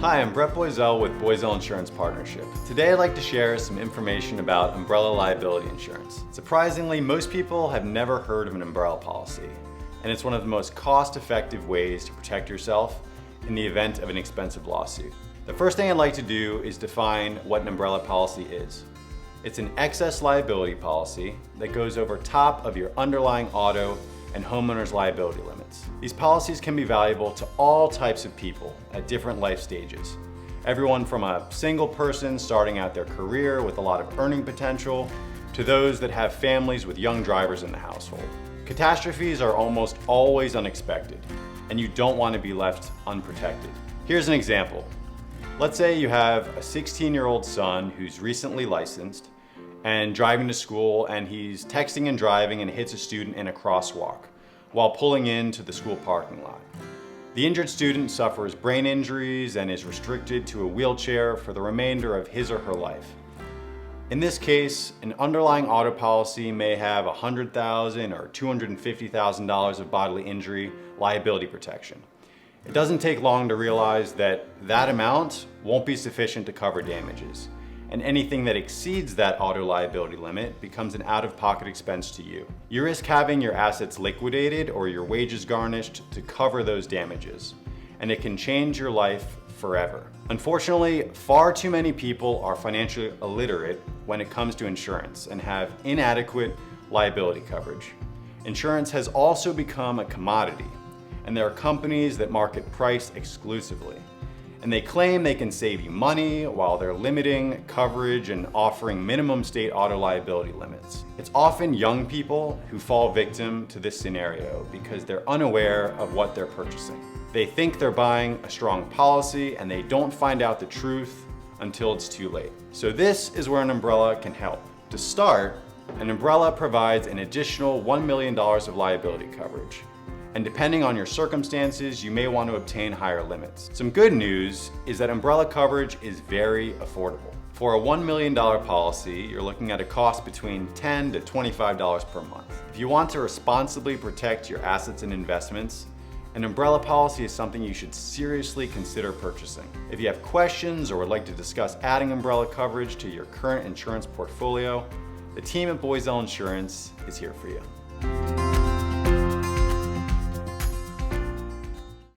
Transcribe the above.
Hi, I'm Brett Boiselle with Boiselle Insurance Partnership. Today I'd like to share some information about umbrella liability insurance. Surprisingly, most people have never heard of an umbrella policy, and it's one of the most cost-effective ways to protect yourself in the event of an expensive lawsuit. The first thing I'd like to do is define what an umbrella policy is. It's an excess liability policy that goes over top of your underlying auto and homeowners liability limits. These policies can be valuable to all types of people at different life stages. Everyone from a single person starting out their career with a lot of earning potential to those that have families with young drivers in the household. Catastrophes are almost always unexpected, and you don't want to be left unprotected. Here's an example. Let's say you have a 16-year-old son who's recently licensed and driving to school, and he's texting and driving and hits a student in a crosswalk while pulling into the school parking lot. The injured student suffers brain injuries and is restricted to a wheelchair for the remainder of his or her life. In this case, an underlying auto policy may have $100,000 or $250,000 of bodily injury liability protection. It doesn't take long to realize that that amount won't be sufficient to cover damages, and anything that exceeds that auto liability limit becomes an out-of-pocket expense to you. You risk having your assets liquidated or your wages garnished to cover those damages, and it can change your life forever. Unfortunately, far too many people are financially illiterate when it comes to insurance and have inadequate liability coverage. Insurance has also become a commodity, and there are companies that market price exclusively. And they claim they can save you money while they're limiting coverage and offering minimum state auto liability limits. It's often young people who fall victim to this scenario because they're unaware of what they're purchasing. They think they're buying a strong policy and they don't find out the truth until it's too late. So this is where an umbrella can help. To start, an umbrella provides an additional $1 million of liability coverage. And depending on your circumstances, you may want to obtain higher limits. Some good news is that umbrella coverage is very affordable. For a $1 million policy, you're looking at a cost between $10 to $25 per month. If you want to responsibly protect your assets and investments, an umbrella policy is something you should seriously consider purchasing. If you have questions or would like to discuss adding umbrella coverage to your current insurance portfolio, the team at Boiselle Insurance is here for you.